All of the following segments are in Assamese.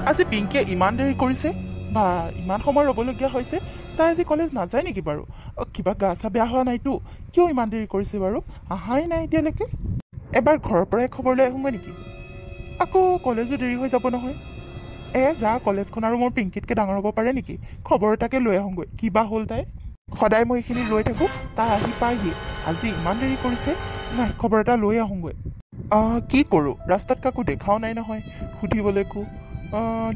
আজি পিংকিয়ে ইমান দেৰি কৰিছে বা ইমান সময় ৰ'বলগীয়া হৈছে। তাই আজি কলেজ নাযায় নেকি বাৰু? কিবা গা চা বেয়া হোৱা নাইতো? কিয় ইমান দেৰি কৰিছে বাৰু? অহাই নাই এতিয়ালৈকে। এবাৰ ঘৰৰ পৰাই খবৰ লৈ আহোঁগৈ নেকি? আকৌ কলেজো দেৰি হৈ যাব নহয়। যা, কলেজখন আৰু মোৰ পিংকিতকৈ ডাঙৰ হ'ব পাৰে নেকি? খবৰ এটাকে লৈ আহোঁগৈ, কিবা হ'ল তাই। সদায় মই এইখিনি ৰৈ থাকোঁ, তাই আহি পায়হি। আজি ইমান দেৰি কৰিছে। নাই, খবৰ এটা লৈ আহোঁগৈ। কি কৰোঁ? ৰাস্তাত কাকো দেখাও নাই নহয় সুধিবলৈকো।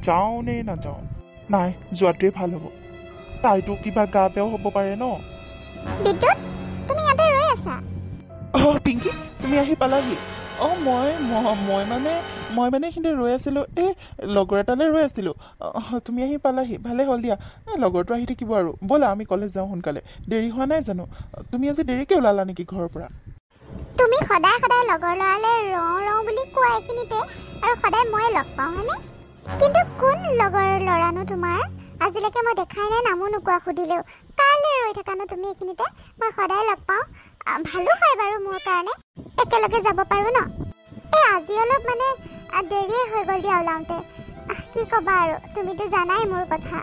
যাওঁ নে নাযাওঁ? নাই, যোৱাটোৱে ভাল হ'ব। তাইতো কিবা গা বেয়াও হ'ব পাৰে ন। বিদ্যুৎ, তুমি ইয়াতে ৰৈ আছা? পিংকি, তুমি আহি পালাহি? মই মানে এইখিনিতে ৰৈ আছিলোঁ। লগৰ এটালৈ ৰৈ আছিলোঁ। তুমি আহি পালাহি, ভালে হ'ল দিয়া। লগৰটো আহি থাকিব আৰু। ব'লা আমি কলেজ যাওঁ সোনকালে। দেৰি হোৱা নাই জানো? তুমি আজি দেৰিকৈ ওলালা নেকি ঘৰৰ পৰা? তুমি সদায় সদায় লগৰ ল'ৰালৈ ৰওঁ বুলি কোৱা এইখিনিতে, আৰু সদায় ময়ে লগ পাওঁ, হয়নে? কিন্তু কোন লগৰ ল'ৰানো তোমাৰ? আজিলৈকে মই দেখাই নাই, নামো নোকোৱা সুধিলেও। কালৈ ৰৈ থাকানো তুমি এইখিনিতে? মই সদায় লগ পাওঁ। ভালো হয় বাৰু মোৰ কাৰণে, একেলগে যাব পাৰোঁ ন। আজি অলপ মানে দেৰিয়ে হৈ গ'ল দিয়া ওলাওঁতে। কি ক'বা আৰু, তুমিতো জানাই মোৰ কথা।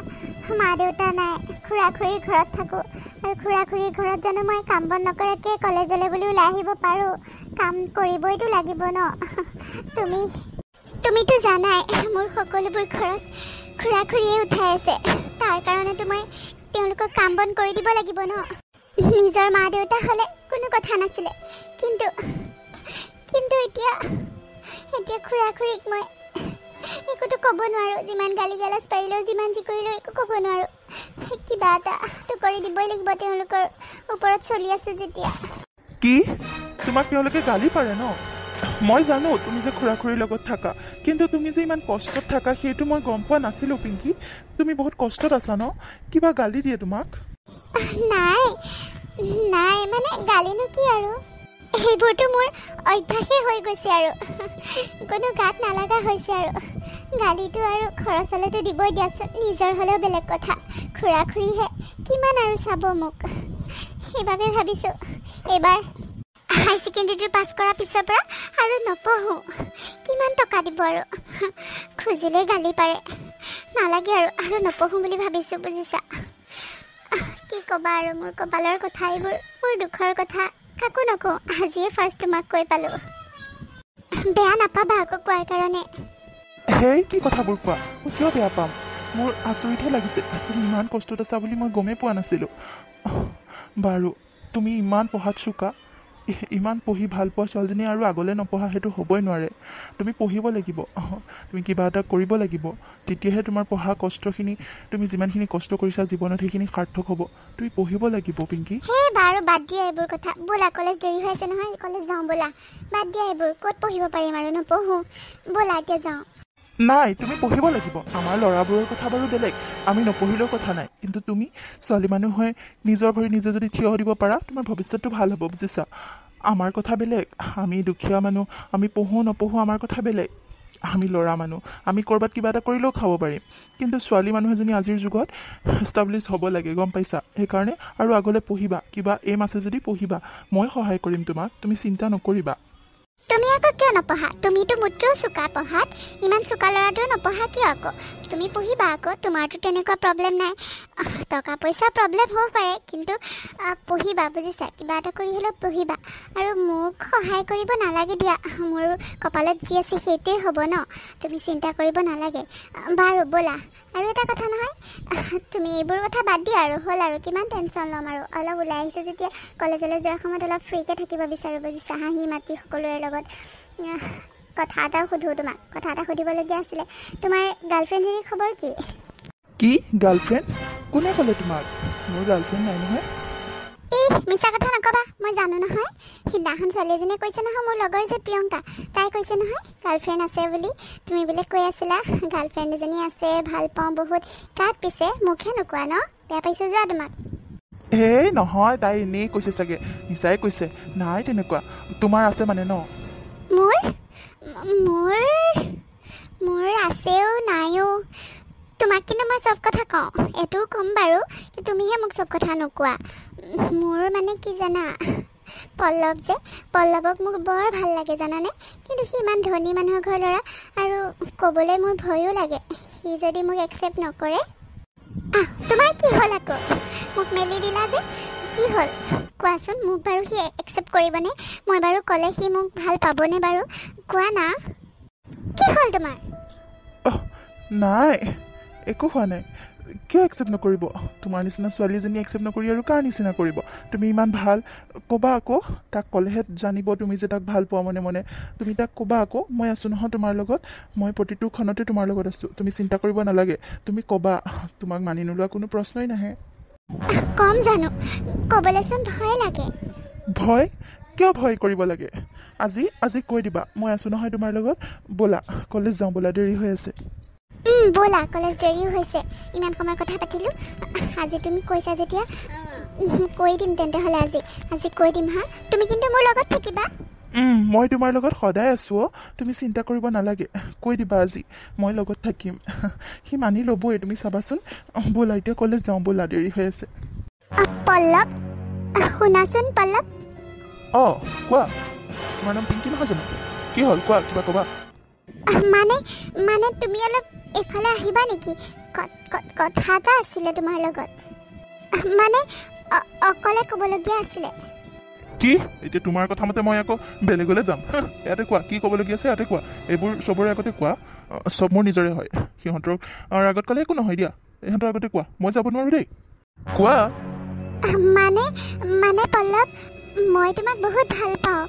মা দেউতা নাই, খুৰা খুৰীৰ ঘৰত থাকোঁ। আৰু খুৰা খুৰীৰ ঘৰত জানো মই কাম বন নকৰাকৈ কলেজলৈ বুলি ওলাই আহিব পাৰোঁ? কাম কৰিবইতো লাগিব ন। তুমিতো জানাই মোৰ সকলোবোৰ খৰচ খুৰা খুৰীয়ে উঠাই আছে। তাৰ কাৰণেতো মই তেওঁলোকক কাম বন কৰি দিব লাগিব ন। নিজৰ মা দেউতা হ'লে কোনো কথা নাছিলে, কিন্তু এতিয়া খুৰা খুৰীক মই একোতো ক'ব নোৱাৰোঁ। যিমান গালি গালাজ পাৰিলেও, যিমান যি কৰিলেও একো ক'ব নোৱাৰোঁ। কিবা এটাতো কৰি দিবই লাগিব, তেওঁলোকৰ ওপৰত চলি আছে যেতিয়া। কি? তোমাক তেওঁলোকে গালি পাৰে ন? মই জানো তুমি যে খুৰা খুৰীৰ লগত থাকা, কিন্তু তুমি যে ইমান কষ্টত থাকা সেইটো মই গম পোৱা নাছিলোঁ পিংকি। তুমি বহুত কষ্টত আছা ন? কিবা গালি দিয়ে তোমাক? নাই মানে গালিনো কি আৰু, সেইবোৰতো মোৰ অভ্যাসেই হৈ গৈছে আৰু কোনো গাত নালাগা হৈছে আৰু। গালিটো আৰু খৰচ হ'লেতো দিবই দিয়াচোন, নিজৰ হ'লেও বেলেগ কথা। খুৰা খুৰীহে কিমান আৰু চাব মোক। সেইবাবে ভাবিছোঁ এইবাৰ হাই ছেকেণ্ডেৰীটো পাছ কৰাৰ পিছৰ পৰা আৰু নপঢ়োঁ। কিমান টকা দিব আৰু, খুজিলেই গালি পাৰে। নালাগে আৰু নপঢ়োঁ বুলি ভাবিছোঁ, বুজিছা? কি ক'বা আৰু, মোৰ কপালৰ কথা এইবোৰ, মোৰ দুখৰ কথা। কাকো নকওঁ, আজিয়ে ফাৰ্ষ্ট তোমাক কৈ পালোঁ। বেয়া নাপাবা আকৌ কোৱাৰ কাৰণে। কি কথাবোৰ কোৱা? মই কিয় বেয়া পাম? মোৰ আচৰিতহে লাগিছে, তুমি ইমান কষ্টত আছা বুলি মই গমেই পোৱা নাছিলোঁ। বাৰু, তুমি ইমান পঢ়াত চোকা, ইমান পঢ়ি ভাল পোৱা ছোৱালীজনী আৰু আগলৈ নপঢ়া সেইটো হ'বই নোৱাৰে। তুমি পঢ়িব লাগিব, তুমি কিবা এটা কৰিব লাগিব। তেতিয়াহে তোমাৰ পঢ়া কষ্টখিনি, তুমি যিমানখিনি কষ্ট কৰিছা জীৱনত সেইখিনি সাৰ্থক হ'ব। তুমি পঢ়িব লাগিব পিংকি। বাৰু বাদ দিয়া এইবোৰ কথা। ব'লা, কলেজ দেৰি হৈ আছে নহয়, কলেজ যাওঁ ব'লা। বাদ দিয়া এইবোৰ, ক'ত পঢ়িব পাৰিম আৰু, নপঢ়োঁ। ব'লা এতিয়া যাওঁ। নাই, তুমি পঢ়িব লাগিব। আমাৰ ল'ৰাবোৰৰ কথা বাৰু বেলেগ, আমি নপঢ়িলেও কথা নাই। কিন্তু তুমি ছোৱালী মানুহ হৈ নিজৰ ভৰি নিজে যদি থিয় দিব পাৰা, তোমাৰ ভৱিষ্যতটো ভাল হ'ব, বুজিছা? আমাৰ কথা বেলেগ, আমি দুখীয়া মানুহ, আমি পঢ়োঁ নপঢ়োঁ আমাৰ কথা বেলেগ। আমি ল'ৰা মানুহ, আমি ক'ৰবাত কিবা এটা কৰিলেও খাব পাৰিম। কিন্তু ছোৱালী মানুহ এজনী আজিৰ যুগত এষ্টাব্লিছ হ'ব লাগে, গম পাইছা? সেইকাৰণে আৰু আগলৈ পঢ়িবা, কিবা এম আছে যদি পঢ়িবা। মই সহায় কৰিম তোমাক, তুমি চিন্তা নকৰিবা। তুমি আকৌ কিয় নপঢ়া? তুমিতো মোতকৈও চোকা পঢ়াত। ইমান চোকা ল'ৰাটো নপঢ়া কিয় আকৌ? তুমি পঢ়িবা আকৌ, তোমাৰতো তেনেকুৱা প্ৰব্লেম নাই। টকা পইচা প্ৰব্লেম হ'ব পাৰে, কিন্তু পঢ়িবা, বুজিছা? কিবা এটা কৰি হ'লেও পঢ়িবা। আৰু মোক সহায় কৰিব নালাগে দিয়া, মোৰ কপালত যি আছে সেইটোৱে হ'ব ন। তুমি চিন্তা কৰিব নালাগে। বাৰু ব'লা। আৰু এটা কথা নহয়, তুমি এইবোৰ কথা বাদ দিয়া আৰু, হ'ল আৰু কিমান টেনশ্যন ল'ম আৰু। অলপ ওলাই আহিছোঁ যেতিয়া কলেজলৈ যোৱাৰ সময়ত অলপ ফ্ৰীকৈ থাকিব বিচাৰোঁ, বুজিছা? হাঁহি মাতি সকলোৰে লগত। কথা এটা সুধোঁ তোমাক, কথা এটা সুধিবলগীয়া আছিলে। তোমাৰ গাৰ্লফ্ৰেণ্ডজনীৰ খবৰ কি? কি গাৰ্লফ্ৰেণ্ড? কোনে ক'লে তোমাক? মোৰ গাৰ্লফ্ৰেণ্ড নাই নহয়। মিছা কথা নক'বা, মই জানো নহয়। সিদিনাখন ছোৱালী এজনীয়ে কৈছে নহয়, মোৰ লগৰ যে প্ৰিয়ংকা, তাই কৈছে নহয় গাৰ্লফ্ৰেণ্ড আছে বুলি। তুমি বোলে কৈ আছিলা গাৰ্লফ্ৰেণ্ড এজনী আছে, ভাল পাওঁ বহুত। কাক পিছে? মোকহে নোকোৱা ন? বেয়া পাইছোঁ যোৱা তোমাক। নহয়, তাই এনেই কৈছে চাগে, মিছাই কৈছে। নাই তেনেকুৱা। তোমাৰ আছে মানে ন? মোৰ আছেও নাইও। তোমাক কিন্তু মই চব কথা কওঁ, এইটোও ক'ম বাৰু, তুমিহে মোক চব কথা নোকোৱা। মোৰ মানে কি জানা, পল্লৱক মোক বৰ ভাল লাগে জানানে? কিন্তু সি ইমান ধনী মানুহৰ ঘৰ ল'ৰা, আৰু ক'বলৈ মোৰ ভয়ো লাগে সি যদি মোক একচেপ্ট নকৰে তোমাৰ কি হ'ল আকৌ মোক মেলি দিলা যে কি হ'ল কোৱাচোন মোক বাৰু সি একচেপ্ট কৰিবনে মই বাৰু ক'লে সি মোক ভাল পাবনে বাৰু কোৱা না কি হ'ল তোমাৰ নাই একো হোৱা নাই কিয় একচেপ্ট নকৰিব তোমাৰ নিচিনা ছোৱালী এজনী একচেপ্ট নকৰি আৰু কাৰ নিচিনা কৰিব তুমি ইমান ভাল ক'বা আকৌ তাক ক'লেহে জানিব তুমি যে তাক ভাল পোৱা মনে মনে তুমি তাক ক'বা আকৌ মই আছোঁ নহয় তোমাৰ লগত মই প্ৰতিটো ক্ষণতে তোমাৰ লগত আছোঁ তুমি চিন্তা কৰিব নালাগে তুমি ক'বা তোমাক মানি নোলোৱা কোনো প্ৰশ্নই নাহে কম জানো ক'বলৈচোন ভয় লাগে ভয় কিয় ভয় কৰিব লাগে আজি কৈ দিবা মই আছোঁ নহয় তোমাৰ লগত ব'লা কলেজ যাওঁ ব'লা দেৰি হৈ আছে ব'লা কলেজ দেৰিও হৈছে ইমান সময় কথা পাতিলোঁ আজি তুমি কৈছা যেতিয়া কৈ দিম তেন্তে হ'লে আজি কৈ দিম হা তুমি কিন্তু মোৰ লগত থাকিবা মই তোমাৰ লগত সদায় আছোঁ তুমি চিন্তা কৰিব নালাগে কৈ দিবা আজি মই লগত থাকিম সি মানি ল'বই তুমি চাবাচোন ব'লা এতিয়া কলেজ যাওঁ ব'লা দেৰি হৈ আছে পল্লৱ শুনাচোন পল্লৱ কোৱা তোমাৰ নাম পিংকি নহয় জানো কি হ'ল কোৱা কিবা ক'বা মানে তুমি অলপ এইফালে আহিবা নেকি কথা এটা আছিলে তোমাৰ লগত মানে অকলে ক'বলগীয়া আছিলে কি এতিয়া তোমাৰ কথা মতে মই আকৌ বেলেগলৈ যাম ইয়াতে কোৱা কি ক'বলগীয়া আছে ইয়াতে কোৱা এইবোৰ চবৰে আগতে কোৱা চব মোৰ নিজৰে হয় সিহঁতৰ আগত ক'লে একো নহয় দিয়া ইহঁতৰ আগতে কোৱা মই যাব নোৱাৰোঁ দেই কোৱা মানে পল্লৱ মই তোমাক বহুত ভাল পাওঁ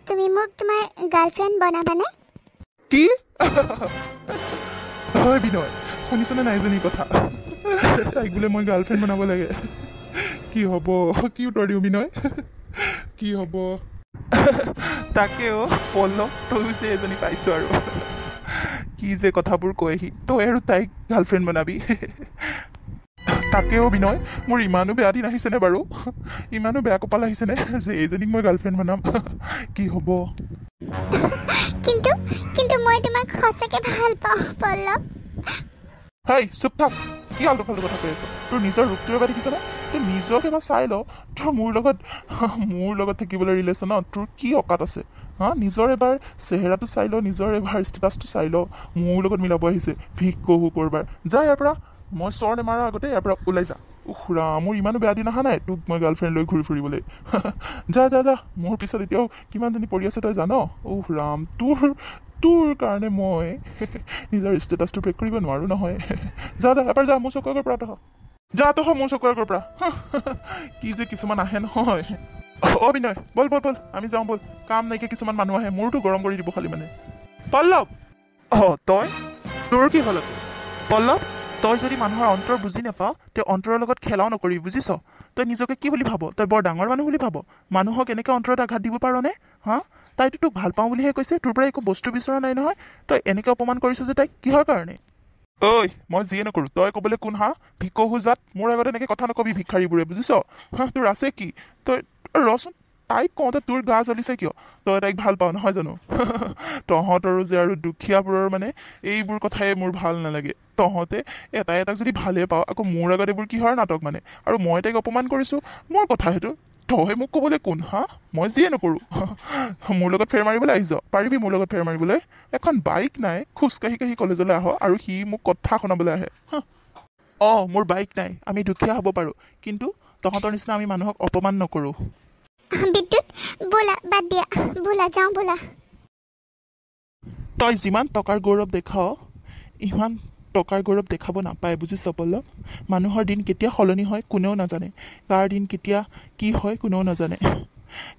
তুমি মোক তোমাৰ গাৰ্লফ্ৰেণ্ড বনাবানে কি হয় বিনয় শুনিছনে নাই এজনী কথা তাইক বোলে মই গাৰ্লফ্ৰেণ্ড বনাব লাগে কি হ'ব কি উত্তৰ দিওঁ বিনয় কি হ'ব তাকেও পল্লৱ তয়ো যে এজনী পাইছোঁ আৰু কি যে কথাবোৰ কয়হি তই আৰু তাইক গাৰ্লফ্ৰেণ্ড বনাবি তাকেও বিনয় মোৰ ইমানো বেয়া দিন আহিছেনে বাৰু ইমানো বেয়া কপাল আহিছেনে যে এইজনীক মই গাৰ্লফ্ৰেণ্ড বনাম কি হ'ব কিন্তু মই তোমাক সঁচাকৈ ভাল পাওঁ পল্লৱ হেই চুপ থাক কি আল্টু ফাল্টু কথা কৈ আছ তোৰ নিজৰ ৰূপটোৰ এবাৰ দেখিছনে তোৰ নিজক এবাৰ চাই ল তোৰ মোৰ লগত থাকিবলৈ ৰিলেশ্যনত তোৰ কি অকাত আছে নিজৰ এবাৰ চেহেৰাটো চাই ল নিজৰ এবাৰ ষ্টেটাছটো চাই ল মোৰ লগত মিলাব আহিছে ভিক কহু কৰবাৰ যা ইয়াৰ পৰা মই চৰ নেমাৰাৰ আগতে ইয়াৰ পৰা ওলাই যা খুৰা মোৰ ইমানো বেয়া দিন অহা নাই তোক মই গাৰ্লফ্ৰেণ্ড লৈ ঘূৰি ফুৰিবলৈ যা মোৰ পিছত এতিয়াও কিমানজনী পৰি আছে তই জান ৰাম তোৰ কাৰণে মই নিজৰ ষ্টেটাছটো ব্ৰেক কৰিব নোৱাৰোঁ নহয় যা এবাৰ যা মোৰ চকুৰ আগৰ পৰা যা তহ মোৰ চকুৰ আগৰ পৰা কি যে কিছুমান আহে নহয় বিনয় বল আমি যাওঁ বল কাম নাইকিয়া কিছুমান মানুহ আহে মোৰতো গৰম কৰি দিব খালি মানে পল্লৱ তই তোৰ কি হ'ল আকৌ পল্লৱ তই যদি মানুহৰ অন্তৰ বুজি নাপাৱ তই অন্তৰৰ লগত খেলাও নকৰিবি বুজিছ তই নিজকে কি বুলি ভাব তই বৰ ডাঙৰ মানুহ বুলি ভাব মানুহক এনেকৈ অন্তৰত আঘাত দিব পাৰনে তাইতো তোক ভাল পাওঁ বুলিহে কৈছে তোৰ পৰা একো বস্তু বিচৰা নাই নহয় তই এনেকৈ অপমান কৰিছ যে তাইক কিহৰ কাৰণে মই যিয়ে নকৰোঁ তই ক'বলৈ কোন ভিকহু জাত মোৰ আগত এনেকৈ কথা নকবি ভিক্ষাৰীবোৰে বুজিছ তোৰ আছে কি তই ৰচোন তাইক কওঁতে তোৰ গা জ্বলিছে কিয় তই তাইক ভাল পাওঁ নহয় জানো তহঁতৰো যে আৰু দুখীয়াবোৰৰ মানে এইবোৰ কথাই মোৰ ভাল নালাগে তহঁতে এটাক যদি ভালে পাওঁ আকৌ মোৰ আগত এইবোৰ কিহৰ নাটক মানে আৰু মই তাইক অপমান কৰিছোঁ মোৰ কথা সেইটো তই মোক ক'বলৈ কোন মই যিয়ে নকৰোঁ মোৰ লগত ফেৰ মাৰিবলৈ আহিছ পাৰিবি মোৰ লগত ফেৰ মাৰিবলৈ এখন বাইক নাই খোজকাঢ়ি কলেজলৈ আহ আৰু সি মোক কথা শুনাবলৈ আহে মোৰ বাইক নাই আমি দুখীয়া হ'ব পাৰোঁ কিন্তু তহঁতৰ নিচিনা আমি মানুহক অপমান নকৰোঁ বিদ্যুৎ ব'লা বাদ দিয়া ব'লা যাওঁ ব'লা তই যিমান টকাৰ গৌৰৱ দেখাৱ ইমান টকাৰ গৌৰৱ দেখাব নাপায় বুজিছ পল্লৱ মানুহৰ দিন কেতিয়া সলনি হয় কোনেও নাজানে কাৰ দিন কেতিয়া কি হয় কোনেও নাজানে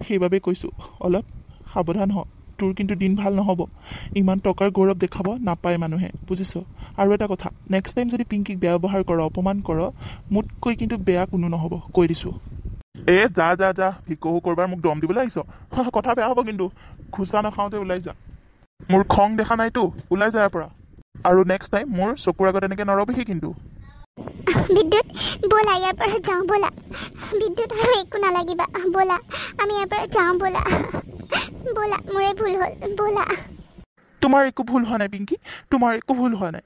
সেইবাবে কৈছোঁ অলপ সাৱধান হ তোৰ কিন্তু দিন ভাল নহ'ব ইমান টকাৰ গৌৰৱ দেখাব নাপায় মানুহে বুজিছ আৰু এটা কথা নেক্সট টাইম যদি পিংকিক বেয়া ব্যৱহাৰ কৰ অপমান কৰ মোতকৈ কিন্তু বেয়া কোনো নহ'ব কৈ দিছোঁ যা ভিকহু কৰবাৰ মোক দম দিবলৈ আহিছ কথা বেয়া হ'ব কিন্তু খোচা নাখাওঁতে ওলাই যা মোৰ খং দেখা নাইতো ওলাই যায় পৰা আৰু নেক্সট টাইম মোৰ চকুৰ আগত এনেকৈ নৰবিহি কিন্তু বিদ্যুৎ ব'লা ইয়াৰ পৰা যাওঁ ব'লা বিদ্যুৎ আৰু একো নালাগিবা ব'লা আমি ইয়াৰ পৰা যাওঁ ব'লা মোৰে ভুল হ'ল ব'লা তোমাৰ একো ভুল হোৱা নাই পিংকি তোমাৰ একো ভুল হোৱা নাই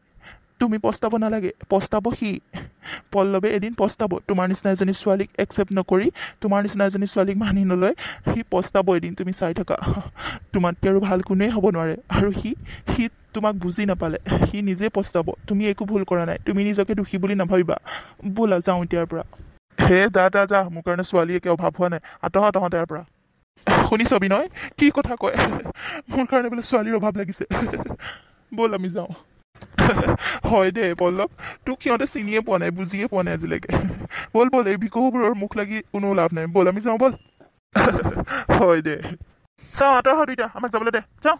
তুমি পস্তাব নালাগে পস্তাব সি পল্লৱে এদিন পস্তাব তোমাৰ নিচিনা এজনী ছোৱালীক একচেপ্ট নকৰি তোমাৰ নিচিনা এজনী ছোৱালীক মানি নলয় সি পস্তাব এদিন তুমি চাই থাকা তোমাতকৈ আৰু ভাল কোনেই হ'ব নোৱাৰে আৰু সি তোমাক বুজি নাপালে সি নিজে পস্তাব তুমি একো ভুল কৰা নাই তুমি নিজকে দোষী বুলি নাভাবিবা ব'লা যাওঁ এতিয়াৰ পৰা হে যা মোৰ কাৰণে ছোৱালী একে অভাৱ হোৱা নাই আঁতৰা তহঁতে ইয়াৰ পৰা শুনিছ বিনয় কি কথা কয় মোৰ কাৰণে বোলে ছোৱালীৰ অভাৱ লাগিছে ব'ল আমি যাওঁ হয় দে পল্লৱ তোক সিহঁতে চিনিয়ে পোৱা নাই বুজিয়ে পোৱা নাই আজিলৈকে ব'ল এই ভিকহুবোৰৰ মুখ লাগি কোনো লাভ নাই ব'ল আমি যাওঁ ব'ল হয় দে চাওঁ আঁতৰ হয় দুইটা আমাক যাবলৈ দে যাওঁ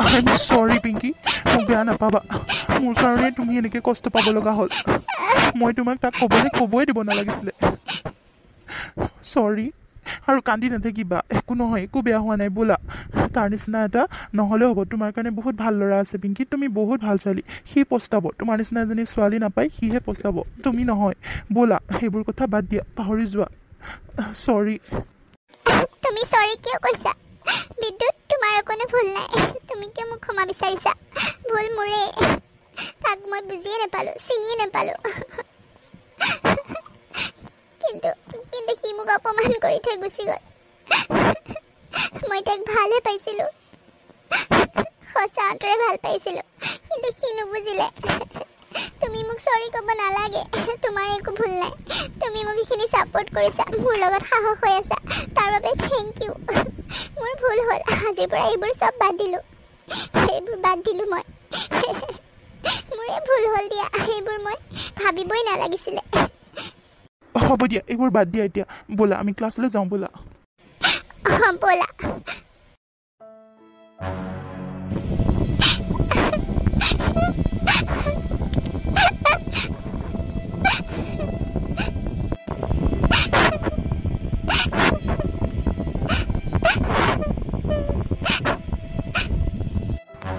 আই এম চৰি পিংকি মোক বেয়া নাপাবা মোৰ কাৰণে তুমি এনেকৈ কষ্ট পাব লগা হ'ল মই তোমাক তাক ক'বই দিব নালাগিছিলে চৰি আৰু কান্দি নাথাকিবা একো নহয় একো বেয়া হোৱা নাই ব'লা তাৰ নিচিনা এটা নহ'লেও হ'ব তোমাৰ কাৰণে বহুত ভাল ল'ৰা আছে পিংকি তুমি বহুত ভাল ছোৱালী সি পস্তাব তোমাৰ নিচিনা এজনী ছোৱালী নাপায় সিহে পস্তাব তুমি নহয় ব'লা সেইবোৰ কথা বাদ দিয়া পাহৰি যোৱা চৰি তুমি চৰি কিয় কৈছা বিদ্যুৎ তোমাৰ কোনো ভুল নাই তুমি কিয় মোক ক্ষমা বিচাৰিছা ভুল মোৰে তাক মই বুজিয়ে নাপালোঁ চিনিয়ে নাপালোঁ কিন্তু সি মোক অপমান কৰি থৈ গুচি গ'ল মই তাক ভালহে পাইছিলোঁ সঁচা অন্তৰে ভাল পাইছিলোঁ কিন্তু সি নুবুজিলে তুমি মোক চৰি ক'ব নালাগে তোমাৰ একো ভুল নাই তুমি মোক এইখিনি ছাপোৰ্ট কৰিছা মোৰ লগত সাহস হৈ আছা তাৰ বাবে থেংক ইউ মোৰ ভুল হ'ল আজিৰ পৰা এইবোৰ চব বাদ দিলোঁ মই মোৰে ভুল হ'ল দিয়া এইবোৰ মই ভাবিবই নালাগিছিলে হ'ব দিয়া এইবোৰ বাদ দিয়া এতিয়া ব'লা আমি ক্লাছলৈ যাওঁ ব'লা ব'লা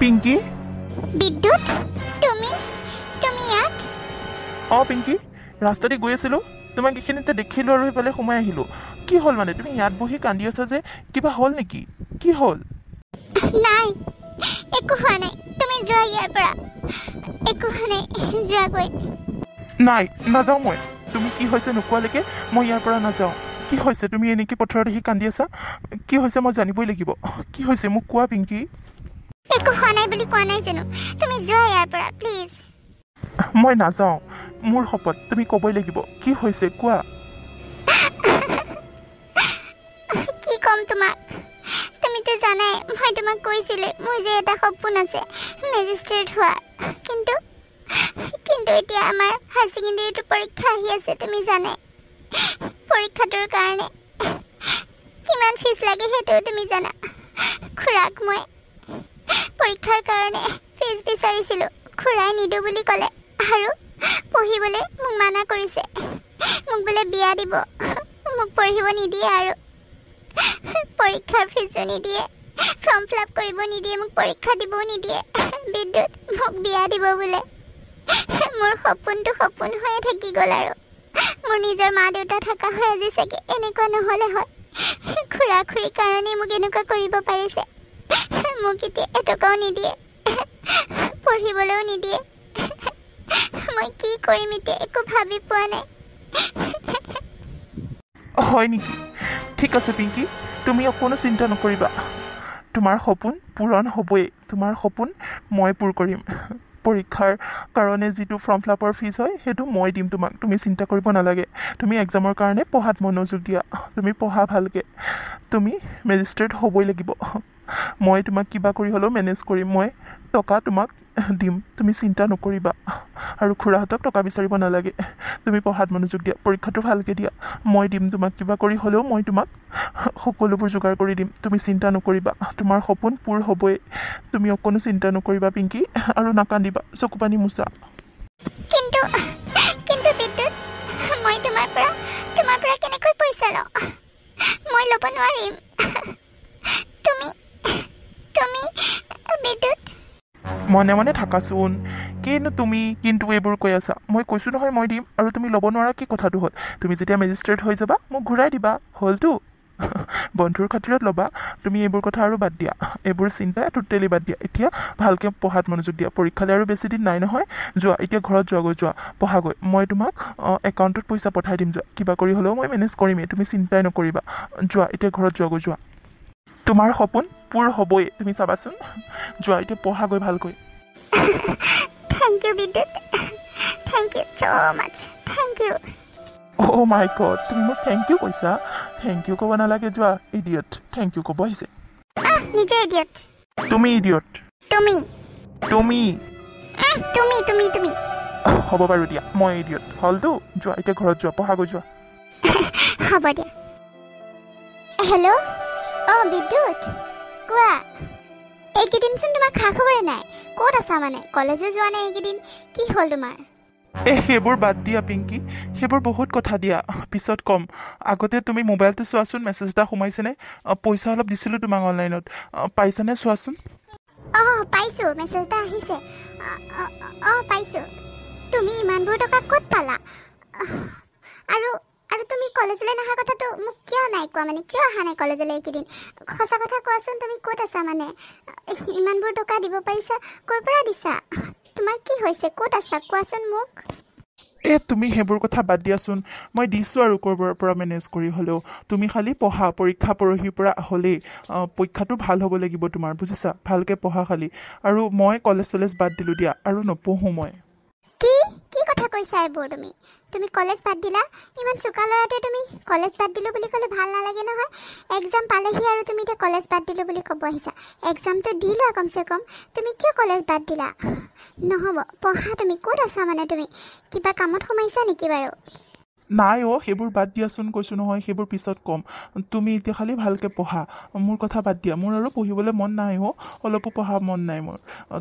পিংকি বিদ্যুৎ তুমি ইয়াত পিংকি ৰাস্তাতে গৈ আছিলোঁ তোমাক এইখিনিতে দেখিলোঁ আৰু সেইফালে সোমাই আহিলোঁ কি হ'ল মানে তুমি ইয়াত বহি কান্দি আছা যে কিবা হ'ল নেকি কি হ'ল নাই একো হোৱা নাই তুমি যোৱা ইয়াৰ পৰা একো হোৱা নাই যোৱাগৈ নাই নাযাওঁ মই তুমি কি হৈছে নোকোৱালৈকে মই ইয়াৰ পৰা নাযাওঁ কি হৈছে তুমি এনেকৈ পথাৰত আহি কান্দি আছা কি হৈছে মই জানিবই লাগিব কি হৈছে মোক কোৱা পিংকি একো হোৱা নাই বুলি কোৱা নাই জানো তুমি যোৱা ইয়াৰ পৰা প্লিজ মই নাযাওঁ মোৰ শপত তুমি ক'বই লাগিব কি হৈছে কোৱা কি ক'ম তোমাক তুমিতো জানাই মই তোমাক কৈছিলোঁ মোৰ যে এটা সপোন আছে মেজিষ্ট্ৰেট হোৱাৰ কিন্তু এতিয়া আমাৰ হায়াৰ ছেকেণ্ডেৰীটো পৰীক্ষা আহি আছে তুমি জানে পৰীক্ষাটোৰ কাৰণে কিমান ফিজ লাগে সেইটো তুমি জানা খুৰাক মই পৰীক্ষাৰ কাৰণে ফিজ বিচাৰিছিলোঁ খুৰাই নিদিওঁ বুলি ক'লে আৰু পঢ়িবলৈ মোক মানা কৰিছে মোক বোলে বিয়া দিব মোক পঢ়িব নিদিয়ে আৰু পৰীক্ষাৰ ফিজো নিদিয়ে ফৰ্ম ফিল আপ কৰিব নিদিয়ে মোক পৰীক্ষা দিবও নিদিয়ে বিদ্যুৎ মোক বিয়া দিব বোলে মোৰ সপোনটো সপোন হৈয়ে থাকি গ'ল আৰু মোৰ নিজৰ মা দেউতা থকা হয় আজি চাগে এনেকুৱা নহ'লে হয় খুৰা খুৰীৰ কাৰণেই মোক এনেকুৱা কৰিব পাৰিছে মোক এতিয়া এটকাও নিদিয়ে পঢ়িবলৈও নিদিয়ে মই কি কৰিম এতিয়া একো ভাবি পোৱা নাই হয় নেকি ঠিক আছে পিংকি তুমি অকণো চিন্তা নকৰিবা তোমাৰ সপোন পূৰণ হ'বই তোমাৰ সপোন মই পূৰ কৰিম পৰীক্ষাৰ কাৰণে যিটো ফৰ্ম ফিল আপৰ ফিজ হয় সেইটো মই দিম তোমাক তুমি চিন্তা কৰিব নালাগে তুমি এক্সামৰ কাৰণে পঢ়াত মনোযোগ দিয়া তুমি পঢ়া ভালকৈ তুমি মেজিষ্ট্ৰেট হ'বই লাগিব মই তোমাক কিবা কৰি হ'লেও মেনেজ কৰিম মই টকা তোমাক দিম তুমি চিন্তা নকৰিবা আৰু খুৰাহঁতক টকা বিচাৰিব নালাগে তুমি পঢ়াত মনোযোগ দিয়া পৰীক্ষাটো ভালকৈ দিয়া মই দিম তোমাক কিবা কৰি হ'লেও মই তোমাক সকলোবোৰ যোগাৰ কৰি দিম তুমি চিন্তা নকৰিবা তোমাৰ সপোন পূৰ হ'বই তুমি অকণো চিন্তা নকৰিবা পিংকি আৰু নাকান্দিবা চকু পানী মোচা কিন্তু বিদ্যুৎ মই তোমাৰ পৰা কেনেকৈ পইচা লওঁ মই ল'ব নোৱাৰিম তুমি বিদ্যুৎ মনে মনে থাকাচোন তুমি কিন্তু এইবোৰ কৈ আছা মই কৈছোঁ নহয় মই দিম আৰু তুমি ল'ব নোৱাৰা কি কথাটো হ'ল তুমি যেতিয়া মেজিষ্ট্ৰেট হৈ যাবা মোক ঘূৰাই দিবা হ'লতো বন্ধুৰ খাতিৰত ল'বা তুমি এইবোৰ কথা আৰু বাদ দিয়া এইবোৰ চিন্তা টোটেলি বাদ দিয়া এতিয়া ভালকৈ পঢ়াত মনোযোগ দিয়া পৰীক্ষালৈ আৰু বেছি দিন নাই নহয় যোৱা এতিয়া ঘৰত যোৱাগৈ যোৱা পঢ়াগৈ মই তোমাক একাউণ্টত পইচা পঠাই দিম যোৱা কিবা কৰি হ'লেও মই মেনেজ কৰিমেই তুমি চিন্তাই নকৰিবা যোৱা এতিয়া ঘৰত যোৱাগৈ যোৱা তোমাৰ সপোন পূৰ হ'বই তুমি চাবাচোন যোৱা এতিয়া পঢ়াগৈ ভালকৈ থেংক ইউ বিদ্যুৎ thank you so' much thank you oh' my God তুমি মোক থেংক ইউ কৈছা থেংক ইউ ক'ব নালাগে যোৱা ইডিয়ট থেংক ইউ ক'ব আহিছে নিজে ইডিয়ট তুমি ইডিয়ট তুমি তুমি তুমি তুমি তুমি হ'ব বাৰু দিয়া মই ইডিয়ট হ'লতো যোৱা এতিয়া ঘৰত যোৱা পঢ়াগৈ যোৱা হ'ব দিয়া হেল্ল' অঁ বিদ্যুৎ কোৱা এইকেইদিনচোন তোমাৰ খা খবৰে নাই ক'ত আছা মানে কলেজো যোৱা নাই এইকেইদিন কি হ'ল তোমাৰ সেইবোৰ বাদ দিয়া পিংকি সেইবোৰ বহুত কথা দিয়া পিছত ক'ম আগতে তুমি মোবাইলটো চোৱাচোন মেছেজ এটা সোমাইছেনে পইচা অলপ দিছিলোঁ তোমাক অনলাইনত পাইছানে চোৱাচোন অঁ পাইছোঁ মেছেজ এটা আহিছে অঁ পাইছোঁ তুমি ইমানবোৰ টকা ক'ত পালা আৰু আৰু তুমি কলেজলৈ নহা কথাটো মোক কিয় নাই কোৱা মানে কিয় অহা নাই কলেজলৈ এইকেইদিন সঁচা কথা কোৱাচোন তুমি ক'ত আছা মানে ইমানবোৰ টকা দিব পাৰিছা ক'ৰ পৰা দিছা তোমাৰ কি হৈছে ক'ত আছা কোৱাচোন মোক তুমি সেইবোৰ কথা বাদ দিয়াচোন মই দিছোঁ আৰু ক'ৰবাৰ পৰা মেনেজ কৰি হ'লেও তুমি খালি পঢ়া পৰীক্ষা পৰহিৰ পৰা হ'লেই পৰীক্ষাটো ভাল হ'ব লাগিব তোমাৰ বুজিছা ভালকৈ পঢ়া খালি আৰু মই কলেজ চলেজ বাদ দিলোঁ দিয়া আৰু নপঢ়োঁ মই কি কথা কৈছা এইবোৰ তুমি কলেজ বাদ দিলা ইমান চোকা ল'ৰাটোৱে তুমি কলেজ বাদ দিলোঁ বুলি ক'লে ভাল নালাগে নহয় এক্সাম পালেহি আৰু তুমি এতিয়া কলেজ বাদ দিলোঁ বুলি ক'ব আহিছা এক্সামটো দি লোৱা কমচে কম তুমি কিয় কলেজ বাদ দিলা নহ'ব পঢ়া তুমি ক'ত আছা মানে তুমি কিবা কামত সোমাইছা নেকি বাৰু নাই সেইবোৰ বাদ দিয়াচোন কৈছোঁ নহয় সেইবোৰ পিছত ক'ম তুমি এতিয়া খালি ভালকৈ পঢ়া মোৰ কথা বাদ দিয়া মোৰ আৰু পঢ়িবলৈ মন নাই অলপো পঢ়া মন নাই মোৰ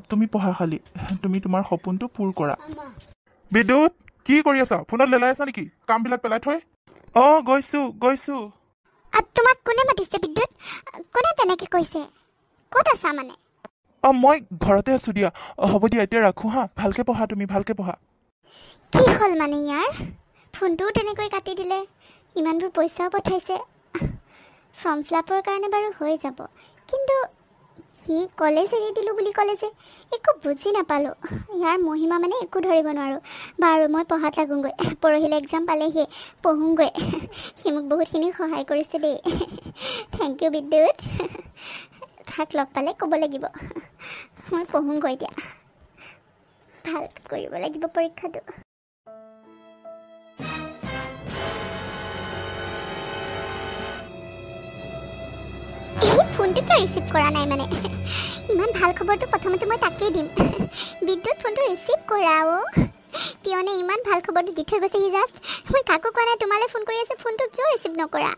তুমি পঢ়া খালি তুমি তোমাৰ সপোনটো পূৰ কৰা বিদ্যুৎ কি কৰি আছা ফোনত লেলাই আছা নেকি কামবিলাক পেলাই থৈ গৈছোঁ তোমাক কোনে মাতিছে বিদ্যুৎ কোনে তেনেকৈ কৈছে ক'ত আছা মানে মই ঘৰতে আছোঁ দিয়া হ'ব দিয়া এতিয়া ৰাখোঁ হা ভালকৈ পঢ়া তুমি ভালকৈ পঢ়া কি হ'ল মানে ইয়াৰ ফোনটোও তেনেকৈ কাটি দিলে ইমানবোৰ পইচাও পঠাইছে ফৰ্ম ফিলাপৰ কাৰণে বাৰু হৈ যাব কিন্তু সি কলেজ এৰি দিলোঁ বুলি ক'লে যে একো বুজি নাপালোঁ ইয়াৰ মহিমা মানে একো ধৰিব নোৱাৰোঁ বাৰু মই পঢ়াত লাগোঁগৈ পৰহিলৈ এক্সাম পালেহি পঢ়োঁগৈ সি মোক বহুতখিনি সহায় কৰিছে দেই থেংক ইউ বিদ্যুৎ তাক লগ পালে ক'ব লাগিব মই পঢ়োঁগৈ এতিয়া ভাল কৰিব লাগিব পৰীক্ষাটো ফোনটো কিয় ৰিচিভ কৰা নাই মানে ইমান ভাল খবৰটো প্ৰথমতে মই তাকেই দিম বিদ্যুৎ ফোনটো ৰিচিভ কৰা পিয়নে ইমান ভাল খবৰটো দি থৈ গৈছে সি জাষ্ট মই কাকো কোৱা নাই তোমালৈ ফোন কৰি আছোঁ ফোনটো কিয় ৰিচিভ নকৰা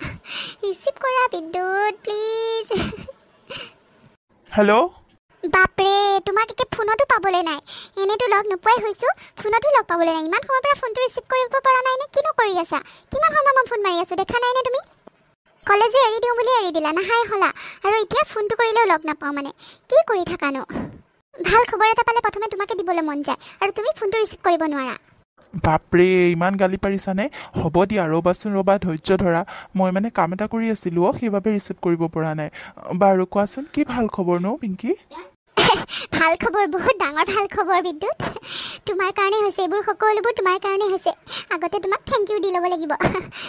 ৰিচিভ কৰা বিদ্যুৎ প্লিজ হেল্ল' বাপৰে তোমাক একে ফোনতো পাবলৈ নাই এনেতো লগ নোপোৱাই হৈছোঁ ফোনতো লগ পাবলৈ নাই ইমান সময়ৰ পৰা ফোনটো ৰিচিভ কৰিব পৰা নাই নে কিনো কৰি আছা কিমান সময় মই ফোন মাৰি আছোঁ দেখা নাই নে তুমি কলেজো এৰি দিওঁ বুলি এৰি দিলা নাহাই হ'লা আৰু এতিয়া ফোনটো কৰিলেও লগ নাপাওঁ মানে কি কৰি থাকানো ভাল খবৰ এটা পালে প্ৰথমে তোমাকে দিবলৈ মন যায় আৰু তুমি ফোনটো ৰিচিভ কৰিব নোৱাৰা বাপৰে ইমান গালি পাৰিছানে হ'ব দিয়া ৰ'বা ধৈৰ্য ধৰা মই মানে কাম এটা কৰি আছিলোঁ সেইবাবে ৰিচিভ কৰিব পৰা নাই বাৰু কোৱাচোন কি ভাল খবৰনো পিংকি ভাল খবৰ বহুত ডাঙৰ ভাল খবৰ বিদ্যুৎ তোমাৰ কাৰণে হৈছে এইবোৰ সকলোবোৰ তোমাৰ কাৰণে হৈছে আগতে তোমাক থেংক ইউ দি ল'ব লাগিব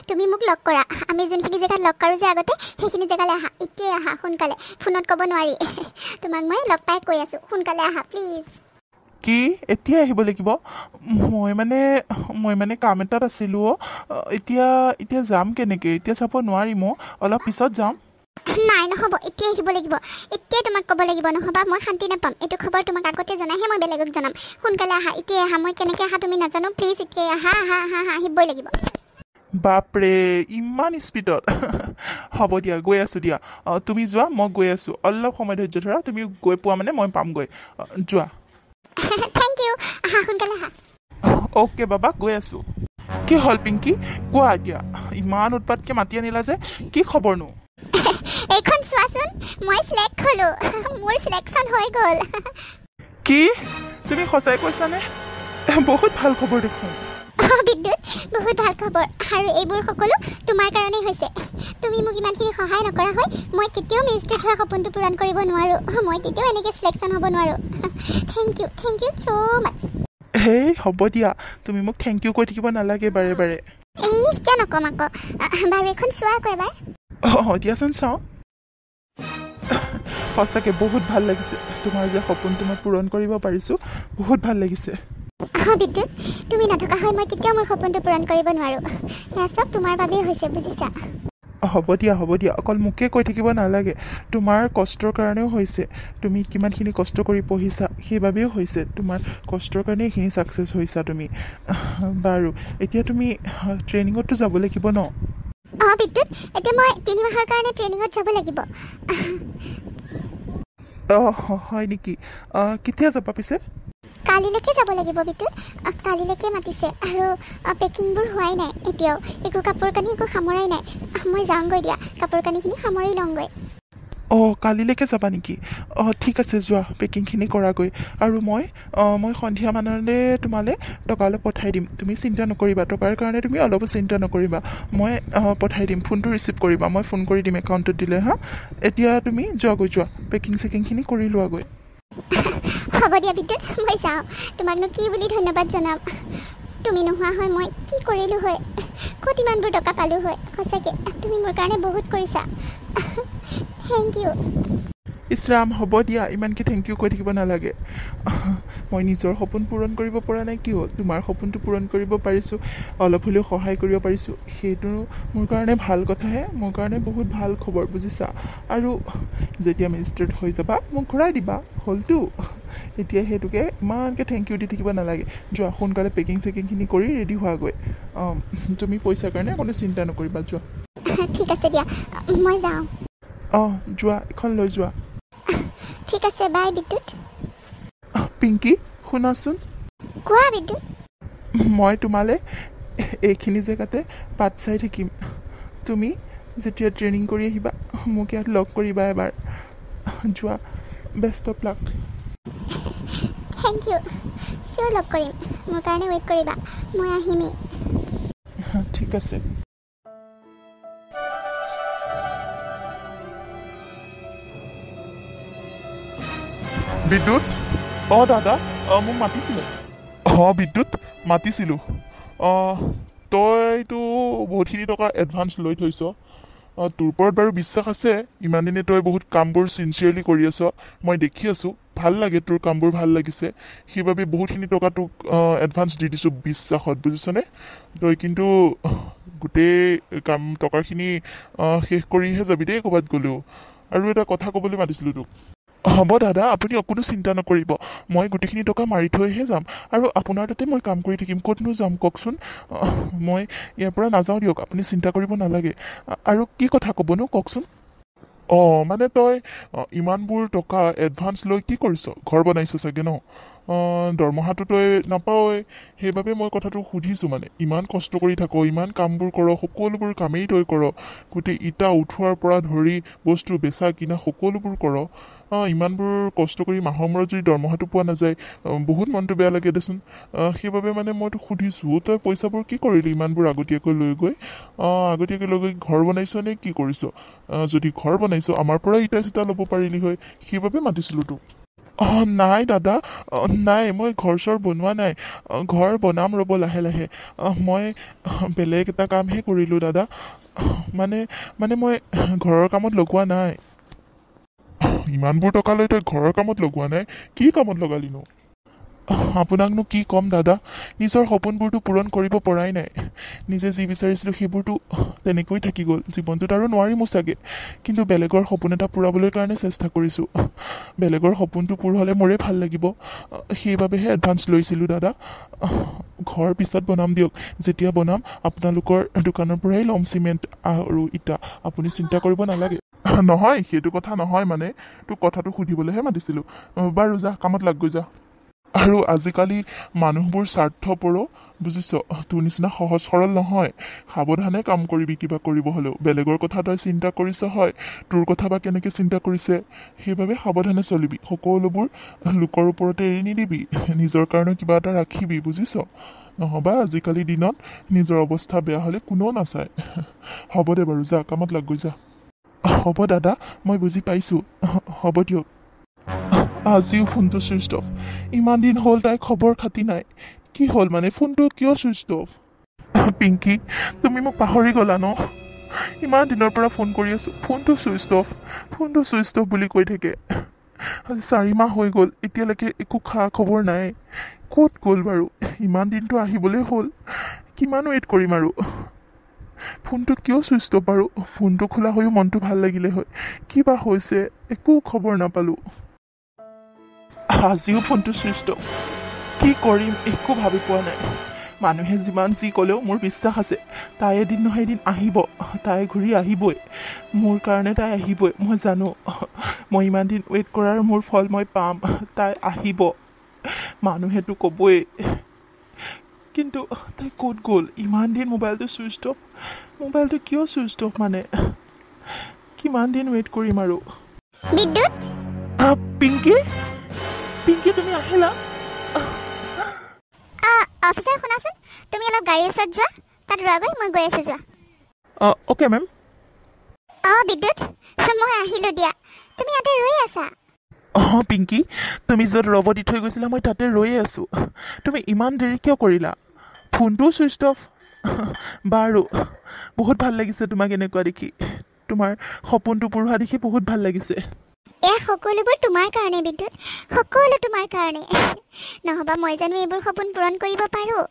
তুমি মোক লগ কৰা আমি যোনখিনি জেগাত লগ কৰোঁ যে আগতে সেইখিনি জেগালৈ আহা এতিয়াই আহা সোনকালে ফোনত ক'ব নোৱাৰি তোমাক মই লগ পাই কৈ আছোঁ সোনকালে আহা প্লিজ কি এতিয়া আহিব লাগিব মই মানে কাম এটাত আছিলোঁ এতিয়া যাম কেনেকৈ এতিয়া যাব নোৱাৰিম অলপ পিছত যাম নাই নহ'ব এতিয়া আহিব লাগিব এতিয়াই তোমাক ক'ব লাগিব নহ'বা মই শান্তি নাপাম এইটো খবৰ তোমাক আগতে জনাইহে মই বেলেগক জনাম সোনকালে আহা এতিয়াই আহা মই কেনেকৈ আহা তুমি নাজানো প্লিজ এতিয়াই আহা আহিবই লাগিব বাপৰে ইমান স্পীডত হ'ব দিয়া গৈ আছোঁ দিয়া তুমি যোৱা মই গৈ আছোঁ অলপ সময় ধৈৰ্য ধৰা তুমি গৈ পোৱা মানে মই পামগৈ যোৱা থেংক ইউ আহা সোনকালে আহা অ'কে বাবা গৈ আছোঁ কি হ'ল পিংকি কোৱা এতিয়া ইমান উৎপাতকৈ মাতি আনিলা যে কি খবৰনো এইখন চোৱাচোন মই চিলেক্ট হ'লোঁ মোৰ চিলেকশ্যন হৈ গ'ল কি তুমি সঁচাই কৈছানে বহুত ভাল খবৰ দেখোন বিদ্যুৎ বহুত ভাল খবৰ আৰু এইবোৰ সকলো তোমাৰ কাৰণেই হৈছে তুমি মোক ইমানখিনি সহায় নকৰা হয় মই কেতিয়াও মিনিষ্টাৰ হোৱা সপোনটো পূৰণ কৰিব নোৱাৰোঁ মই কেতিয়াও এনেকৈ চিলেকশ্যন হ'ব নোৱাৰোঁ থেংক ইউ ছ' মাছ হেই হ'ব দিয়া তুমি মোক থেংক ইউ কৈ থাকিব নালাগে বাৰে বাৰে এই কিয় নক'ম আকৌ বাৰু এখন চোৱা আকৌ এবাৰ অঁ দিয়াচোন চাওঁ সঁচাকৈ বহুত ভাল লাগিছে তোমাৰ যে সপোনটো মই পূৰণ কৰিব পাৰিছোঁ বহুত ভাল লাগিছে বিদ্যুৎ তুমি নথকা হয় মই কেতিয়াও মোৰ সপোনটো পূৰণ কৰিব নোৱাৰোঁ এয়া চব তোমাৰ বাবেই হৈছে বুজিছা হ'ব দিয়া অকল মোকে কৈ থাকিব নালাগে তোমাৰ কষ্টৰ কাৰণেও হৈছে তুমি কিমানখিনি কষ্ট কৰি পঢ়িছা সেইবাবেও হৈছে তোমাৰ কষ্টৰ কাৰণে এইখিনি ছাকচেছ হৈছা তুমি বাৰু এতিয়া তুমি ট্ৰেইনিঙততো যাব লাগিব ন বিদ্যুৎ এতিয়া মই 3 মাহৰ কাৰণে ট্ৰেইনিঙত যাব লাগিব হয় নেকি কেতিয়া যাবা পিছে কালিলৈকে যাব লাগিব বিদ্যুৎ কালিলৈকে মাতিছে আৰু পেকিংবোৰ হোৱাই নাই এতিয়াও একো কাপোৰ কানি একো সামৰাই নাই মই যাওঁগৈ দিয়া কাপোৰ কানিখিনি সামৰি লওঁগৈ কালিলৈকে যাবা নেকি ঠিক আছে যোৱা পেকিংখিনি কৰাগৈ আৰু মই সন্ধিয়া মানলৈ তোমালৈ টকা অলপ পঠাই দিম তুমি চিন্তা নকৰিবা টকাৰ কাৰণে তুমি অলপো চিন্তা নকৰিবা মই পঠাই দিম ফোনটো ৰিচিভ কৰিবা মই ফোন কৰি দিম একাউণ্টত দিলে হা এতিয়া তুমি যোৱা পেকিং চেকিংখিনি কৰি লোৱাগৈ হ'ব দিয়া বিদ্যুৎ মই যাওঁ তোমাকনো কি বুলি ধন্যবাদ জনাম তুমি নোহোৱা হয় মই কি কৰিলোঁ হয় ক'ত ইমানবোৰ টকা পালোঁ হয় সঁচাকৈ তুমি মোৰ কাৰণে বহুত কৰিছা থেংক ইউ ইছৰাম হ'ব দিয়া ইমানকৈ থেংক ইউ কৈ থাকিব নালাগে মই নিজৰ সপোন পূৰণ কৰিব পৰা নাই কি হ'ল তোমাৰ সপোনটো পূৰণ কৰিব পাৰিছোঁ অলপ হ'লেও সহায় কৰিব পাৰিছোঁ সেইটো মোৰ কাৰণে ভাল কথাহে মোৰ কাৰণে বহুত ভাল খবৰ বুজিছা আৰু যেতিয়া মিনিষ্টাৰ হৈ যাবা মোক ঘূৰাই দিবা হ'লতো এতিয়া সেইটোকে ইমানকৈ থেংক ইউ দি থাকিব নালাগে যোৱা সোনকালে পেকিং চেকিংখিনি কৰি ৰেডি হোৱাগৈ তুমি পইচাৰ কাৰণে কোনো চিন্তা নকৰিবা যোৱা ঠিক আছে দিয়া মই যাওঁ যোৱা এখন লৈ যোৱা ঠিক আছে বাই বিদ্যুৎ পিংকি শুনাচোন কোৱা বিদ্যুৎ মই তোমালৈ এইখিনি জেগাতে বাট চাই থাকিম তুমি যেতিয়া ট্ৰেইনিং কৰি আহিবা মোক ইয়াত লগ কৰিবা এবাৰ যোৱা best of luck thank you চিয়'ৰ লগ কৰিম মোৰ কাৰণে ৱেইট কৰিবা মই আহিমেই ঠিক আছে বিদ্যুৎ দাদা মোক মাতিছিলে বিদ্যুৎ মাতিছিলোঁ তইতো বহুতখিনি টকা এডভান্স লৈ থৈছ তোৰ ওপৰত বাৰু বিশ্বাস আছে ইমান দিনে তই বহুত কামবোৰ চিনচিয়াৰলি কৰি আছ মই দেখি আছোঁ ভাল লাগে তোৰ কামবোৰ ভাল লাগিছে সেইবাবে বহুতখিনি টকা তোক এডভান্স দি দিছোঁ বিশ্বাসত বুজিছনে তই কিন্তু গোটেই টকাখিনি শেষ কৰিহে যাবি দেই ক'ৰবাত গ'লেও আৰু এটা কথা ক'বলৈ মাতিছিলোঁ তোক হ'ব দাদা আপুনি অকণো চিন্তা নকৰিব মই গোটেইখিনি টকা মাৰি থৈহে যাম আৰু আপোনাৰ তাতে মই কাম কৰি থাকিম ক'তনো যাম কওকচোন মই ইয়াৰ পৰা নাযাওঁ দিয়ক আপুনি চিন্তা কৰিব নালাগে আৰু কি কথা ক'বনো কওকচোন মানে তই ইমানবোৰ টকা এডভান্স লৈ কি কৰিছ ঘৰ বনাইছ চাগে ন দৰমহাটো তই নাপাৱই সেইবাবে মই কথাটো সুধিছোঁ মানে ইমান কষ্ট কৰি থাক ইমান কামবোৰ কৰ সকলোবোৰ কামেই তই কৰ গোটেই ইটা উঠোৱাৰ পৰা ধৰি বস্তু বেচা কিনা সকলোবোৰ কৰ ইমানবোৰ কষ্ট কৰি মাহৰ মূৰত যদি দৰমহাটো পোৱা নাযায় বহুত মনটো বেয়া লাগে দেচোন সেইবাবে মানে মই তোক সুধিছোঁ তই পইচাবোৰ কি কৰিলি ইমানবোৰ আগতীয়াকৈ লৈ গৈ ঘৰ বনাইছ নে কি কৰিছ যদি ঘৰ বনাইছ আমাৰ পৰা ইটা চিটা ল'ব পাৰিলি হয় সেইবাবে মাতিছিলোঁ তোক নাই দাদা নাই মই ঘৰ চৰ বনোৱা নাই ঘৰ বনাম ৰ'ব লাহে লাহে মই বেলেগ এটা কামহে কৰিলোঁ দাদা মানে মই ঘৰৰ কামত লগোৱা নাই ইমানবোৰ টকা লৈ তই ঘৰৰ কামত লগোৱা নাই কি কামত লগালিনো আপোনাকনো কি ক'ম দাদা নিজৰ সপোনবোৰতো পূৰণ কৰিব পৰাই নাই নিজে যি বিচাৰিছিলোঁ সেইবোৰতো তেনেকৈ থাকি গ'ল জীৱনটোত আৰু নোৱাৰিমো চাগে কিন্তু বেলেগৰ সপোন এটা পূৰাবলৈ কাৰণে চেষ্টা কৰিছোঁ বেলেগৰ সপোনটো পূৰ হ'লে মোৰে ভাল লাগিব সেইবাবেহে এডভান্স লৈছিলোঁ দাদা ঘৰ পিছত বনাম দিয়ক যেতিয়া বনাম আপোনালোকৰ দোকানৰ পৰাই ল'ম চিমেণ্ট আৰু ইটা আপুনি চিন্তা কৰিব নালাগে নহয় সেইটো কথা নহয় মানে তোক কথাটো সুধিবলৈহে মাতিছিলোঁ বাৰু যা কামত লাগ গৈ যা আৰু আজিকালি মানুহবোৰ স্বাৰ্থপৰো বুজিছ তোৰ নিচিনা সহজ সৰল নহয় সাৱধানে কাম কৰিবি কিবা কৰিব হ'লেও বেলেগৰ কথা তই চিন্তা কৰিছ হয় তোৰ কথা বা কেনেকৈ চিন্তা কৰিছে সেইবাবে সাৱধানে চলিবি সকলোবোৰ লোকৰ ওপৰতে এৰি নিদিবি নিজৰ কাৰণে কিবা এটা ৰাখিবি বুজিছ নহ'বা আজিকালি দিনত নিজৰ অৱস্থা বেয়া হ'লে কোনেও নাচায় হ'ব দে বাৰু যা কামত লাগ গৈ যা হ'ব দাদা মই বুজি পাইছোঁ হ'ব দিয়ক আজিও ফোনটো ছুইচ অফ ইমান দিন হ'ল তাই খবৰ খাতি নাই কি হ'ল মানে ফোনটো কিয় ছুইচ অফ পিংকি তুমি মোক পাহৰি গ'লা ন ইমান দিনৰ পৰা ফোন কৰি আছোঁ ফোনটো ছুইচ অফ বুলি কৈ থাকে আজি 4 মাহ হৈ গ'ল এতিয়ালৈকে একো খা খবৰ নাই ক'ত গ'ল বাৰু ইমান দিনটো আহিবলৈ হ'ল কিমান ৱেইট কৰিম আৰু ফোনটো কিয় ছুইচ অফ বাৰু ফোনটো খোলা হৈও মনটো ভাল লাগিলে হয় কিবা হৈছে একো খবৰ নাপালোঁ আজিও ফোনটো ছুইচ অফ কি কৰিম একো ভাবি পোৱা নাই মানুহে যিমান যি ক'লেও মোৰ বিশ্বাস আছে তাই এদিন নহয় এদিন আহিব তাই ঘূৰি আহিবই মোৰ কাৰণে তাই আহিবই মই জানো মই ইমান দিন ৱেইট কৰাৰ মোৰ ফল মই পাম তাই আহিব মানুহেতো ক'বই কিন্তু তাই ক'ত গ'ল ইমান দিন মোবাইলটো ছুইচ অফ মোবাইলটো কিয় ছুইচ অফ মানে কিমান দিন ৱেইট কৰিম আৰু বিদ্যুৎ পিংকি পিংকি তুমি আহিলা অফিচাৰ শুনাচোন তুমি অলপ গাড়ী ওচৰত যোৱা তাত ৰোৱাগৈ মই গৈ আছোঁ যোৱা অ'কে মেম বিদ্যুৎ মই আহিলোঁ দিয়া তুমি ইয়াতে ৰৈ আছা পিংকি তুমি য'ত ৰ'ব দি থৈ গৈছিলা মই তাতে ৰৈয়ে আছোঁ তুমি ইমান দেৰি কিয় কৰিলা ফোনটোও ছুইচ অফ বাৰু বহুত ভাল লাগিছে তোমাক এনেকুৱা দেখি তোমাৰ সপোনটো পূৰ হোৱা দেখি বহুত ভাল লাগিছে এয়া সকলোবোৰ তোমাৰ কাৰণে বিদ্যুৎ সকলো তোমাৰ কাৰণে নহ'বা মই জানো এইবোৰ সপোন পূৰণ কৰিব পাৰোঁ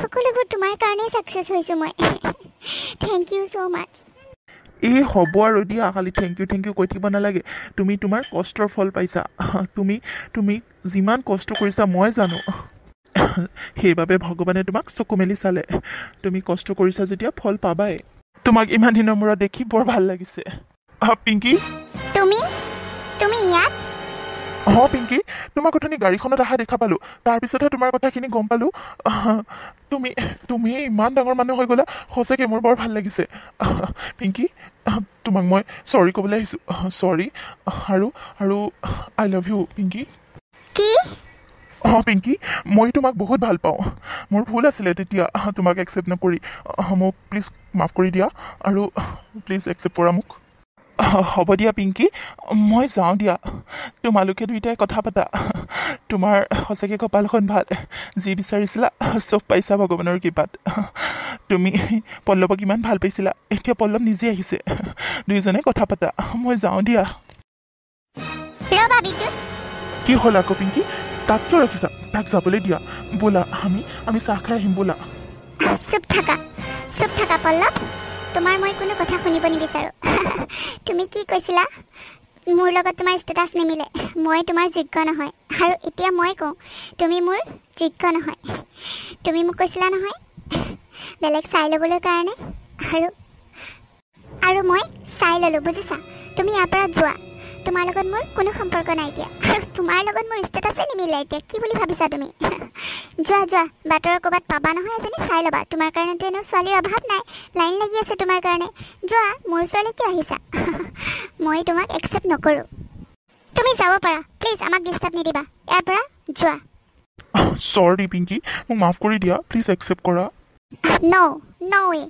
সকলোবোৰ তোমাৰ কাৰণেই ছাকচেছ হৈছোঁ মই থেংক ইউ ছ' মাছ এই হ'ব আৰু দিয়া খালি থেংক ইউ কৈ থাকিব নালাগে তুমি তোমাৰ কষ্টৰ ফল পাইছা তুমি যিমান কষ্ট কৰিছা মই জানো সেইবাবে ভগৱানে তোমাক চকু মেলি চালে তুমি কষ্ট কৰিছা যেতিয়া ফল পাবাই তোমাক ইমান দিনৰ মূৰত দেখি বৰ ভাল লাগিছে পিংকি তুমি ইয়াত পিংকি তোমাক অথনি গাড়ীখনত অহা দেখা পালোঁ তাৰপিছতহে তোমাৰ কথাখিনি গম পালোঁ তুমি ইমান ডাঙৰ মানুহ হৈ গ'লা সঁচাকৈ মোৰ বৰ ভাল লাগিছে পিংকি তোমাক মই চৰি ক'বলৈ আহিছোঁ চৰি আৰু আই লাভ ইউ পিংকি কি পিংকি মই তোমাক বহুত ভাল পাওঁ মোৰ ভুল আছিলে তেতিয়া তোমাক একচেপ্ট নকৰি মোক প্লিজ মাফ কৰি দিয়া আৰু প্লিজ একচেপ্ট কৰা মোক হ'ব দিয়া পিংকি মই যাওঁ দিয়া তোমালোকে দুইটাই কথা পাতা তোমাৰ সঁচাকৈ কপালখন ভাল যি বিচাৰিছিলা চব পাইছা ভগৱানৰ কৃপাত তুমি পল্লৱক ইমান ভাল পাইছিলা এতিয়া পল্লৱ নিজে আহিছে দুইজনে কথা পাতা মই যাওঁ দিয়া কি হ'ল আকৌ পিংকি তাক কিয় ৰাখিছা তাক যাবলৈ দিয়া ব'লা আমি চাহ খাই আহিম ব'লা চুপ থাকা পল্লৱ তোমাৰ মই কোনো কথা শুনিব নিবিচাৰোঁ তুমি কি কৈছিলা মোৰ লগত তোমাৰ ষ্টেটাছ নিমিলে মই তোমাৰ যোগ্য নহয় আৰু এতিয়া মই কওঁ তুমি মোৰ যোগ্য নহয় তুমি মোক কৈছিলা নহয় বেলেগ চাই ল'বলৈ কাৰণে আৰু মই চাই ল'লোঁ বুজিছা তুমি ইয়াৰ পৰা যোৱা তোমাৰ লগত মোৰ কোনো সম্পৰ্ক নাই এতিয়া আৰু তোমাৰ লগত মোৰ ষ্টেটাছে নিমিলে এতিয়া কি বুলি ভাবিছা তুমি যোৱা বাটৰ ক'ৰবাত পাবা নহয় এজনী চাই ল'বা তোমাৰ কাৰণেতো এনেও ছোৱালীৰ অভাৱ নাই লাইন লাগি আছে তোমাৰ কাৰণে যোৱা মোৰ ওচৰলৈ কিয় আহিছা মই তোমাক একচেপ্ট নকৰোঁ তুমি যাব পাৰা প্লিজ আমাক ডিষ্টাৰ্ব নিদিবা ইয়াৰ পৰা যোৱা চৰি পিংকি মোক মাফ কৰি দিয়া প্লিজ একচেপ্ট কৰা ন' ৱে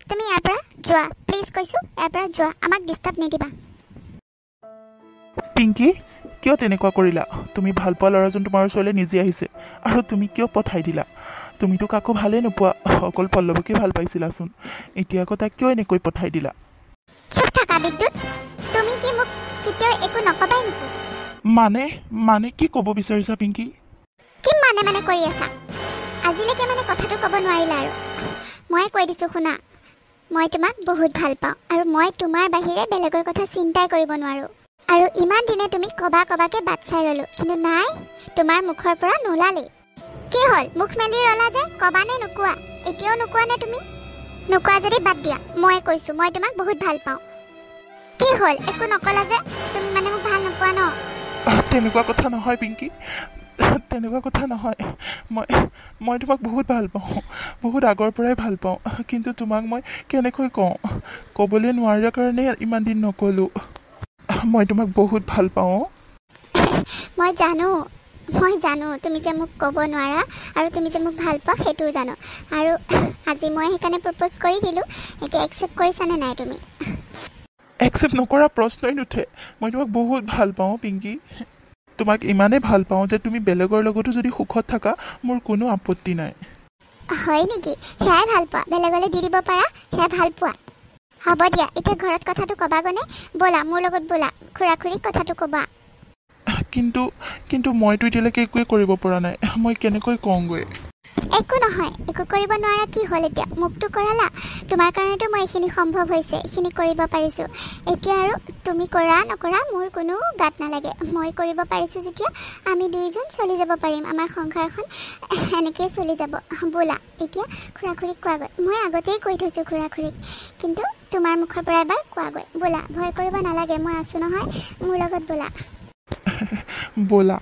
তুমি ইয়াৰ পৰা যোৱা প্লিজ কৈছোঁ ইয়াৰ পৰা যোৱা আমাক ডিষ্টাৰ্ব নিদিবা পিংকি কিয় তেনেকুৱা কৰিলা তুমি ভাল পোৱা ল'ৰাজন তোমাৰ ওচৰলৈ নিজে আহিছে আৰু তুমি কিয় পঠাই দিলা তুমিতো কাকো ভালেই নোপোৱা অকল পল্লৱকে ভাল পাইছিলাচোন এতিয়া আকৌ তাক কিয় এনেকৈ পঠাই দিলা চুপ থাকা বিদ্যুৎ তুমি কি মোক কেতিয়াও একো নকবাই নেকি মানে কি ক'ব বিচাৰিছা পিংকি কি মানে কৰি আছা আজিলৈকে কথাটো ক'ব নোৱাৰিলা আৰু মই কৈ দিছোঁ শুনা মই তোমাক বহুত ভাল পাওঁ আৰু মই তোমাৰ বাহিৰে বেলেগৰ কথা চিন্তাই কৰিব নোৱাৰোঁ আৰু ইমান দিনে তুমি কবাকে বাট চাই ৰ'লোঁ কিন্তু নাই তোমাৰ মুখৰ পৰা নোলালেই কি হ'ল মুখ মেলি ৰ'লা যে কবা নে নোকোৱা এতিয়াও নোকোৱা নে তুমি নোকোৱা যদি বাদ দিয়া মই কৈছোঁ মই তোমাক বহুত ভাল পাওঁ কি হ'ল একো নকলা যে তুমি মোক ভাল নোপোৱা ন তেনেকুৱা কথা নহয় পিংকি তেনেকুৱা কথা নহয় মই তোমাক বহুত ভাল পাওঁ বহুত আগৰ পৰাই ভাল পাওঁ কিন্তু তোমাক মই কেনেকৈ কওঁ ক'বলৈ নোৱাৰাৰ কাৰণে ইমান দিন নক'লোঁ মই তোমাক বহুত ভাল পাওঁ মই জানো মই জানো তুমি যে মোক ক'ব নোৱাৰা আৰু তুমি যে মোক ভাল পোৱা সেইটোও জানো আৰু আজি মই সেইকাৰণে প্ৰপ'জ কৰি দিলোঁ এতিয়া একচেপ্ট কৰিছানে নাই তুমি একচেপ্ট নকৰা প্ৰশ্নই নুঠে মই তোমাক বহুত ভাল পাওঁ পিংকি তোমাক ইমানেই ভাল পাওঁ যে তুমি বেলেগৰ লগতো যদি সুখত থাকা মোৰ কোনো আপত্তি নাই হয় নেকি সেয়াই ভাল পোৱা বেলেগলৈ দি দিব পাৰা সেয়া ভাল পোৱা হ'ব দিয়া এতিয়া ঘৰত কথাটো ক'বাগৈনে ব'লা মোৰ লগত ব'লা খুৰা খুৰীক কথাটো ক'বা কিন্তু মইতো এতিয়ালৈকে একোৱে কৰিব পৰা নাই মই কেনেকৈ কওঁগৈ একো নহয় একো কৰিব নোৱাৰা কি হ'ল এতিয়া মোকতো কৰালা তোমাৰ কাৰণেতো মই এইখিনি সম্ভৱ হৈছে এইখিনি কৰিব পাৰিছোঁ এতিয়া আৰু তুমি কৰা নকৰা মোৰ কোনো গাত নালাগে মই কৰিব পাৰিছোঁ যেতিয়া আমি দুয়োজন চলি যাব পাৰিম আমাৰ সংসাৰখন এনেকৈয়ে চলি যাব ব'লা এতিয়া খুৰা খুৰীক কোৱাগৈ মই আগতেই কৈ থৈছোঁ খুৰা খুৰীক কিন্তু তোমাৰ মুখৰ পৰা এবাৰ কোৱাগৈ ব'লা ভয় কৰিব নালাগে মই আছোঁ নহয় মোৰ লগত ব'লা ব'লা